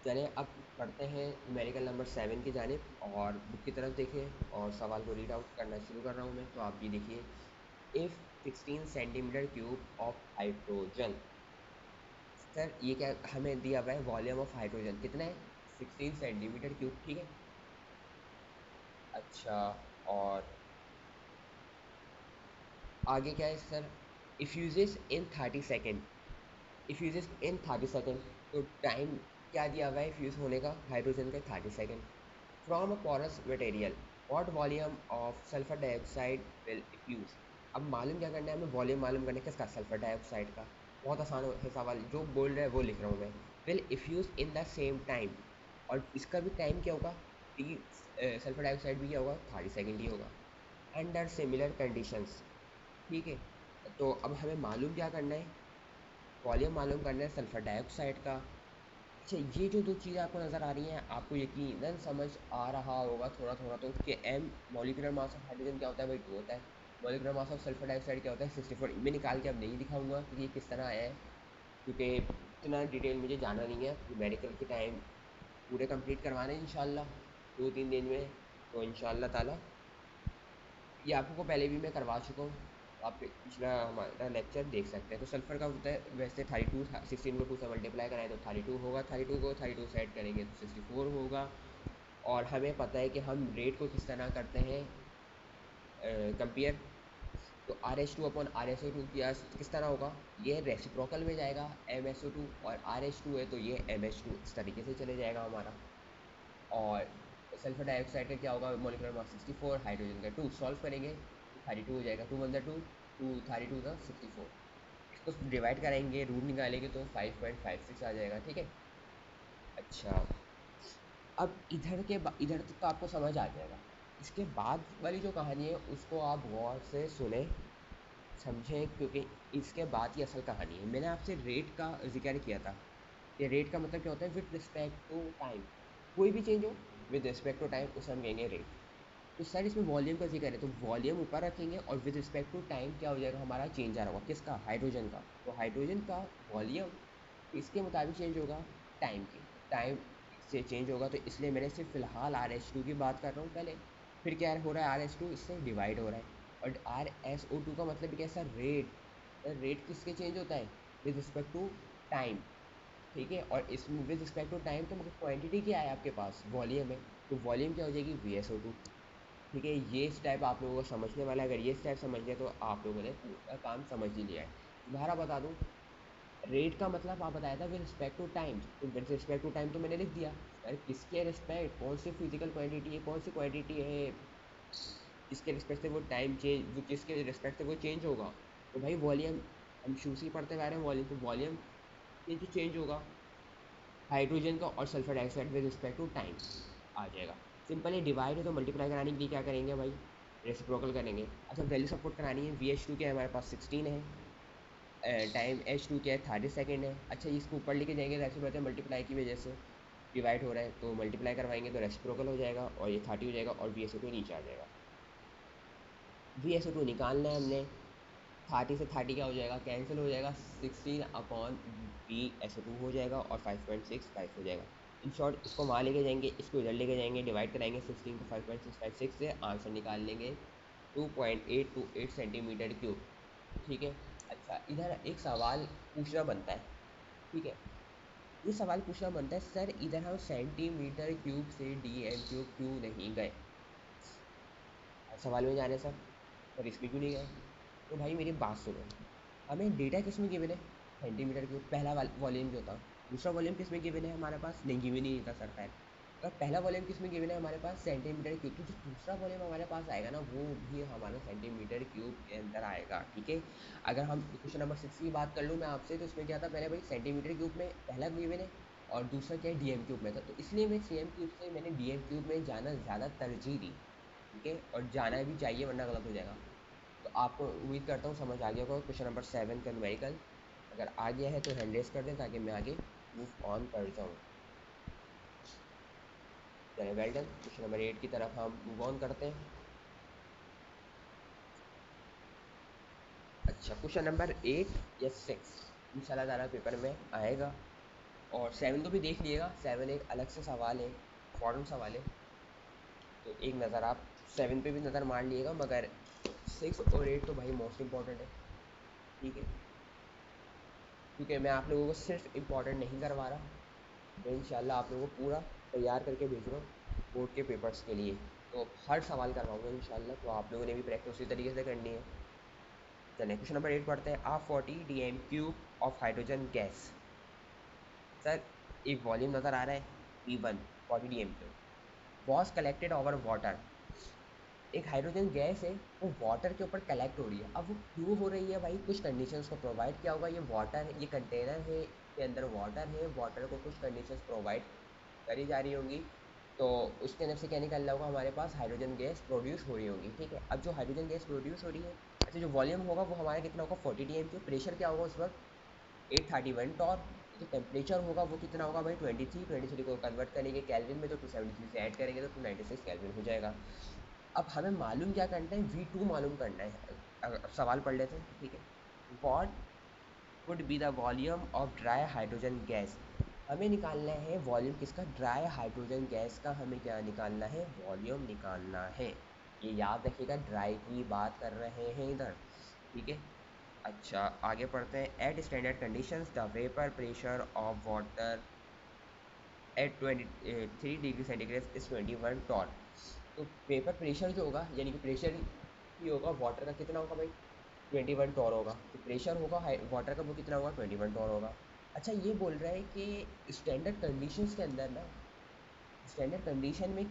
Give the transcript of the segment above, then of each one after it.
चले अब पढ़ते हैं न्यूमेरिकल नंबर 7 की जानिब और बुक की तरफ देखें और सवाल को रीड आउट करना शुरू कर रहा हूँ मैं। तो आप ये देखिए, if 16 centimetre cube of hydrogen. Sir ये क्या हमें दिया हुआ है, वॉल्यूम ऑफ हाइड्रोजन कितना है, 16 सेंटीमीटर क्यूब, ठीक है। अच्छा, और आगे क्या है sir, if uses in 30 second, if uses in 30 second, तो टाइम क्या दिया हुआ है फ्यूज़ होने का हाइड्रोजन का, 30 second. From a porous material what volume of sulphur dioxide will effuse. अब मालूम क्या करना है हमें, वॉल्यूम मालूम करना है किसका, सल्फर डाइऑक्साइड का। बहुत आसान है सवाल, जो बोल रहा है वो लिख रहा हूँ मैं। Will effuse in the same time, और इसका भी टाइम क्या होगा, टी, सल्फर डाइऑक्साइड भी क्या होगा, 30 सेकेंड ही होगा। अंडर सिमिलर कंडीशंस, ठीक है। तो अब हमें मालूम क्या करना है, वॉल्यूम मालूम करना है सल्फर डाइऑक्साइड का। अच्छा, ये जो दो चीज़ें आपको नज़र आ रही हैं, आपको यकीनन समझ आ रहा होगा थोड़ा थोड़ा तो, कि M molecular mass of hydrogen क्या होता है भाई, 2 होता है। Molecular mass of sulphur dioxide क्या होता है, 64। मैं निकाल के अब नहीं दिखाऊंगा कि ये किस तरह आया है, क्योंकि इतना डिटेल मुझे जाना नहीं है। न्यूमेरिकल के टाइम पूरे कंप्लीट करवाने हैं इंशाल्लाह, 2-3 दिन में। तो इंशाल्लाह ताला ये आपको पहले भी मैं करवा चुका हूँ, तो आप पिछला हमारा लेक्चर देख सकते हैं। तो सल्फर का होता है वैसे 32, 16 को 2 से मल्टीप्लाई कराएं तो 32 होगा, 32 को 32 से ऐड करेंगे तो 64 होगा। और हमें पता है कि हम रेट को किस तरह करते हैं कंपेयर। तो RH2 अपॉन RSO2 किस तरह होगा, ये रेसिप्रोकल में जाएगा MSO2, और RH2 है तो ये MH2, इस तरीके से चले जाएगा हमारा। और सल्फर डाइऑक्साइड का क्या होगा, मोलिकुलर मास 64, हाइड्रोजन का 2, सॉल्व करेंगे तो 32 हो जाएगा, 2 वन ज़ा 2, 2 32 ज़ा 64। इसको डिवाइड कराएंगे, रूट निकालेंगे तो 5.56 आ जाएगा, ठीक है। अच्छा, अब इधर तक तो आपको समझ आ जाएगा। इसके बाद वाली जो कहानी है उसको आप गौर से सुने समझें, क्योंकि इसके बाद की असल कहानी है। मैंने आपसे रेट का जिक्र किया था, ये रेट का मतलब क्या होता है, विद रिस्पेक्ट टू टाइम। कोई भी चेंज हो विद रिस्पेक्ट टू टाइम, उसे हम कहेंगे रेट। तो सर इसमें वॉल्यूम का जिक्र है, तो वॉल्यूम ऊपर रखेंगे और विद रिस्पेक्ट टू टाइम क्या हो जाएगा हमारा, चेंज आ रहा होगा किसका, हाइड्रोजन का। तो हाइड्रोजन का वॉल्यूम इसके मुताबिक चेंज होगा टाइम के, तो टाइम से चेंज होगा, तो इसलिए मैंने सिर्फ फिलहाल RH2 की बात कर रहा हूँ पहले। फिर क्या हो रहा है, RH2 इससे डिवाइड हो रहा है, और RSO2 का मतलब कैसा, रेट। रेट किसके चेंज होता है, विद रिस्पेक्ट टू टाइम, ठीक है। और इसमें विद रिस्पेक्ट टू टाइम, तो मगर क्वांटिटी क्या है आपके पास, वॉल्यूम है, तो वॉल्यूम क्या हो जाएगी, VSO2, ठीक है। ये स्टेप आप लोगों को समझने वाला है, अगर ये स्टेप समझ लिया तो आप लोगों ने पूरा काम समझ ही लिया है। दोबारा बता दूं, रेट का मतलब आप बताया था विद रिस्पेक्ट टू टाइम, तो विद रिस्पेक्ट टू टाइम तो मैंने लिख दिया। अरे किसके रिस्पेक्ट, कौन सी फिजिकल क्वांटिटी है, कौन सी क्वांटिटी है जिसके रिस्पेक्ट से वो टाइम चेंज, जिसके रिस्पेक्ट से वो चेंज होगा। तो भाई वॉल्यूम, हम शुरू से ही पढ़ते आ रहे हैं वॉल्यूम, तो वॉल्यूम ये जो चेंज होगा हाइड्रोजन का और sulphur dioxide with respect to time आ जाएगा। सिंपल है, डिवाइड है तो मल्टीप्लाई कराने के लिए क्या करेंगे भाई, रेसिप्रोकल करेंगे। अच्छा, वैल्यू सपोर्ट करानी है, VH2 क्या है हमारे पास, 16 है, टाइम H2 क्या है, 30 सेकेंड है। अच्छा, इसको ऊपर लेके जाएंगे तो ऐसे बताते हैं मल्टीप्लाई की वजह से डिवाइड हो रहा है, तो मल्टीप्लाई करवाएंगे तो रेसिप्रोकल हो जाएगा और ये 30 हो जाएगा और VSO2 नीचे आ जाएगा। VSO2 निकालना है हमने, 30 से 30 क्या हो जाएगा, कैंसिल हो जाएगा, 16 अपॉन VSO2 हो जाएगा और 5.65 हो जाएगा। इन शॉर्ट इसको वहाँ लेके जाएंगे, इसको इधर लेके जाएंगे, डिवाइड कराएंगे 16 को 5.656 से, आंसर निकाल लेंगे 2.828 सेंटीमीटर क्यूब, ठीक है। अच्छा, इधर एक सवाल पूछना बनता है, ठीक है। ये सवाल पूछना बनता है, सर इधर हम सेंटीमीटर क्यूब से DM क्यूब क्यों नहीं गए। सवाल में जा रहे हैं सर इसमें क्यों नहीं गए। तो भाई मेरी बात सुनो, हमें डेटा किस में गिवन है, सेंटीमीटर क्यूब पहला वॉल्यूम जो था। दूसरा वॉल्यूम किस में गिवन है हमारे पास, नहीं गिवन ही नहीं था सर खैर। अगर पहला वॉल्यूम किस में गिवन है हमारे पास, सेंटीमीटर क्यूब, तो जो दूसरा वॉल्यूम हमारे पास आएगा ना वो भी हमारा सेंटीमीटर क्यूब के अंदर आएगा, ठीक है। अगर हम क्वेश्चन नंबर 6 की बात कर लूँ मैं आपसे, तो इसमें क्या था, पहले भाई सेंटीमीटर क्यूब में पहला गिवन है और दूसरा क्या है, DM क्यूब में था, तो इसलिए मैं CM क्यूब से मैंने DM क्यूब में जाना ज़्यादा तरजीह दी, ठीक है। और जाना भी चाहिए वरना गलत हो जाएगा। तो आपको उम्मीद करता हूँ समझ आ गया होगा क्वेश्चन नंबर 7 का न्यूमेरिकल। अगर आ गया है तो हैंड रेस कर दें ताकि मैं आगे मूव ऑन कर जाऊँ। चलिए, वेल डन। क्वेश्चन नंबर 8 की तरफ हम मूव ऑन करते हैं। अच्छा, क्वेश्चन नंबर 8 या 6 इंशाल्लाह ताला पेपर में आएगा। और 7 को भी देख लिएगा, 7 एक अलग से सवाल है, इम्पोर्टेंट सवाल है, तो एक नज़र आप 7 पे भी नज़र मार लिएगा, मगर 6 और 8 तो भाई मोस्ट इम्पॉर्टेंट है, ठीक है। क्योंकि मैं आप लोगों को सिर्फ इम्पोर्टेंट नहीं करवा रहा, मैं इंशाल्लाह आप लोगों को पूरा तैयार करके भेज रहा हूँ बोर्ड के पेपर्स के लिए, तो हर सवाल करवाऊँगा इंशाल्लाह, तो आप लोगों ने भी प्रैक्टिस उसी तरीके से करनी है। चलिए क्वेश्चन नंबर 8 पढ़ते हैं। R40 dm cube of hydrogen gas. Sir एक वॉल्यूम नज़र आ रहा है V1 40 dm cube was collected over water. एक हाइड्रोजन गैस है, वो वाटर के ऊपर कलेक्ट हो रही है। अब वो क्यों हो रही है भाई, कुछ कंडीशंस को प्रोवाइड किया होगा, ये वाटर, ये कंटेनर है, के अंदर वाटर है, वाटर को कुछ कंडीशंस प्रोवाइड करी जा रही होंगी, तो उसके अंदर से क्या निकल रहा होगा, हमारे पास हाइड्रोजन गैस प्रोड्यूस हो रही होगी, ठीक है। अब जो हाइड्रोजन गैस प्रोड्यूस हो रही है, अच्छा जो वॉल्यूम होगा वो हमारा कितना होगा 40 डी एम क्यू, प्रेशर क्या होगा उस वक्त 831 टॉर, जो टेम्परेचर होगा वो कितना होगा भाई 23 को कन्वर्ट करेंगे कैलविन में तो 273 से ऐड करेंगे तो 296 कैलविन हो जाएगा। अब हमें मालूम क्या करना है, V2 मालूम करना है। सवाल पढ़ लेते हैं, ठीक है। What would be the volume of dry hydrogen gas. हमें निकालना है वॉल्यूम किसका, ड्राई हाइड्रोजन गैस का हमें क्या निकालना है, वॉल्यूम निकालना है। ये याद रखिएगा, ड्राई की बात कर रहे हैं इधर, ठीक है। अच्छा आगे पढ़ते हैं। At standard conditions the vapour pressure of water at 23 degree centigrade is 21 torr. तो वेपर प्रेशर जो होगा, यानी कि प्रेशर ही होगा वाटर का, कितना होगा भाई 21 टॉर होगा। तो प्रेशर होगा वाटर का वो कितना होगा 21 टॉर होगा। अच्छा ये बोल रहा है कि स्टैंडर्ड कंडीशंस के अंदर ना, स्टैंडर्ड कंडीशन में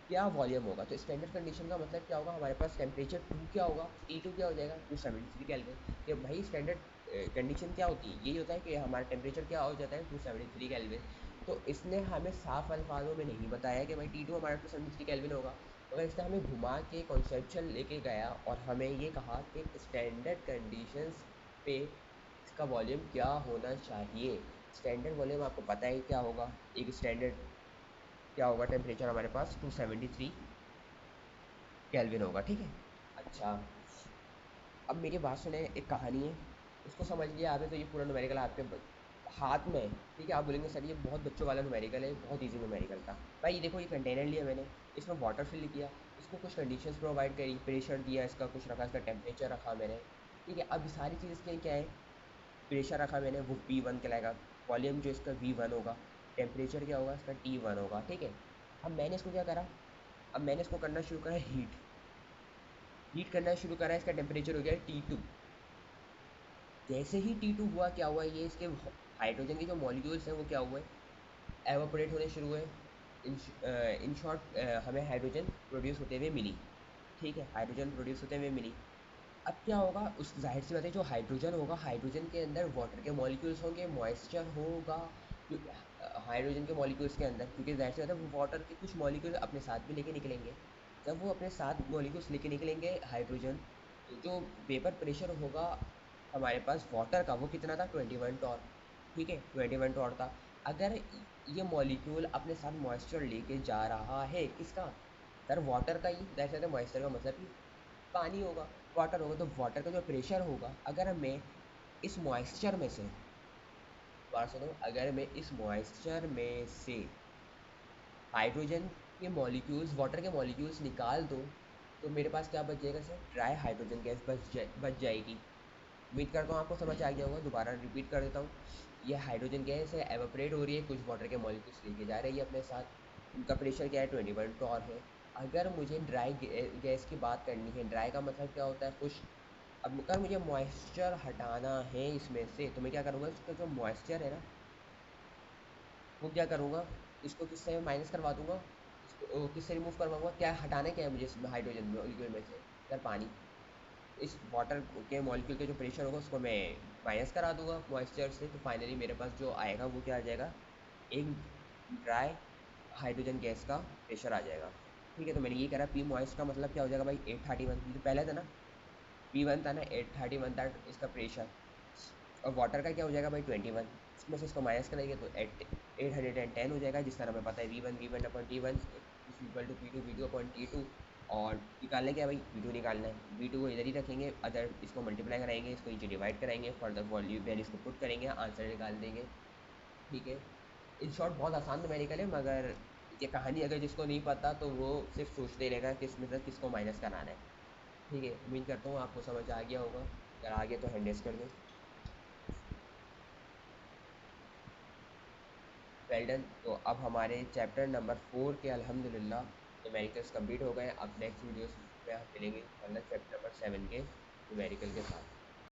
क्या वॉल्यूम होगा, तो स्टैंडर्ड कंडीशन का मतलब क्या होगा, हमारे पास टेम्परेचर टू क्या होगा, T2 क्या हो जाएगा 273 केल्विन। कि भाई स्टैंडर्ड कंडीशन क्या होती है, यही होता है कि हमारा टेम्परेचर क्या हो जाता है 273 केल्विन। तो इसने हमें साफ अल्फाजों में नहीं बताया कि भाई T2 हमारा 273 केल्विन होगा, मगर इसने हमें घुमा के कॉन्सेप्चुअल लेके गया और हमें ये कहा कि स्टैंडर्ड कंडीशंस पे इसका वॉल्यूम क्या होना चाहिए। स्टैंडर्ड वॉल्यूम आपको पता है क्या होगा, एक स्टैंडर्ड क्या होगा, टेम्परेचर हमारे पास 273 केल्विन होगा, ठीक है। अच्छा अब मेरी बात सुने, एक कहानी है, इसको समझ लिया आपने तो ये पूरा न्यूमेरिकल आपके हाथ में है, ठीक है। आप बोलेंगे सर ये बहुत बच्चों वाला न्यूमेरिकल है, बहुत इजी न्यूमेरिकल था। भाई ये देखो, ये कंटेनर लिया मैंने, इसमें वाटर फिल किया, इसको कुछ कंडीशंस प्रोवाइड करी, प्रेशर दिया, इसका कुछ रखा, इसका टेम्परेचर रखा मैंने, ठीक है। अब सारी चीज़ इसके क्या है, प्रेशर रखा मैंने वो P1 कहलाएगा, वॉल्यूम जो इसका V1 होगा, टेम्परेचर क्या होगा इसका T1 होगा, ठीक है। अब मैंने इसको क्या करा, अब मैंने इसको करना शुरू करा हीट, हीट करना शुरू करा, इसका टेम्परेचर हो गया T2। जैसे ही T2 हुआ क्या हुआ, ये इसके हाइड्रोजन के जो मॉलिक्यूल्स हैं वो क्या हुए, एवापोरेट होने शुरू हुए। इन शॉर्ट हमें हाइड्रोजन प्रोड्यूस होते हुए मिली, ठीक है, हाइड्रोजन प्रोड्यूस होते हुए मिली। अब क्या होगा, उस जाहिर सी बात है जो हाइड्रोजन होगा, हाइड्रोजन के अंदर वाटर के मॉलिक्यूल्स होंगे, मॉइस्चर होगा हाइड्रोजन के मॉलिक्यूल्स के अंदर, क्योंकि जाहिर सी बात है वो वाटर के कुछ मॉलिक्यूल अपने साथ भी लेके निकलेंगे। जब वो अपने साथ मॉलिक्यूल्स लेके निकलेंगे हाइड्रोजन, तो जो वेपर प्रेशर होगा हमारे पास वाटर का वो कितना था 21 टॉर, ठीक है 21 टॉर था। अगर ये मॉलिक्यूल अपने साथ मॉइस्चर लेके जा रहा है, किसका, सर वाटर का ही, जाहिर सी बात है मॉइस्चर का मतलब ही पानी होगा, वाटर होगा, तो वाटर का जो प्रेशर होगा, अगर मैं इस मॉइस्चर में से, बात सुनो, अगर मैं इस मॉइस्चर में से हाइड्रोजन के मॉलिक्यूल्स, वाटर के मॉलिक्यूल्स निकाल दूँ, तो मेरे पास क्या बच जाएगा सर, ड्राई हाइड्रोजन गैस बच जाएगी। उम्मीद करता हूँ आपको समझ आ गया होगा, दोबारा रिपीट कर देता हूँ। ये हाइड्रोजन गैस है, एवापोरेट हो रही है, कुछ वाटर के मॉलिक्यूल्स लेके जा रही है अपने साथ, उनका प्रेशर क्या है 21 टॉर है। अगर मुझे ड्राई गैस की बात करनी है, ड्राई का मतलब क्या होता है खुश, अब अगर मुझे मॉइस्चर हटाना है इसमें से, तो मैं क्या करूँगा, इसका जो मॉइस्चर है ना, वो क्या करूँगा, इसको किससे माइनस करवा दूंगा, इसको किससे रिमूव करवाऊंगा, क्या हटाना क्या है मुझे इसमें हाइड्रोजन मॉलिक्यूल में से, सर पानी। इस वाटर के मॉलिक्यूल के जो प्रेशर होगा उसको मैं माइनस करा दूंगा मॉइस्चर से, तो फाइनली मेरे पास जो आएगा वो क्या आ जाएगा, एक ड्राई हाइड्रोजन गैस का प्रेशर आ जाएगा, ठीक है। तो मैंने ये करा, पी मॉइस्ट का मतलब क्या हो जाएगा भाई 831, ये तो पहले था ना, P1 था ना 831 था इसका प्रेशर, और वाटर का क्या हो जाएगा भाई 21, इसमें से इसको माइनस करेंगे तो 810 हो जाएगा, जिस तरह हमें पता है V1 upon T1 is equal to V2 upon T2। और निकालना क्या है भाई, V2 निकालना है, V2 को इधर ही रखेंगे, अदर इसको मल्टीप्लाई कराएंगे, इसको नीचे डिवाइड कराएंगे, फर्दर वॉल्यूम वैल्यूज को पुट करेंगे, आंसर निकाल देंगे, ठीक है। इन शॉर्ट बहुत आसान न्यूमेरिकल है, मगर ये कहानी अगर जिसको नहीं पता तो वो सिर्फ सोचते रहेगा किस में से किसको माइनस कराना है। ठीक है, उम्मीद करता हूँ आपको समझ आ गया होगा। अगर आ गया तो हैंड रेस कर दें। Well done. तो अब हमारे चैप्टर नंबर 4 के अल्हम्दुलिल्लाह न्यूमेरिकल्स कंप्लीट हो गए। अब नेक्स्ट वीडियोस में हम मिलेंगे इंशाल्लाह चैप्टर नंबर 7 के न्यूमेरिकल के साथ।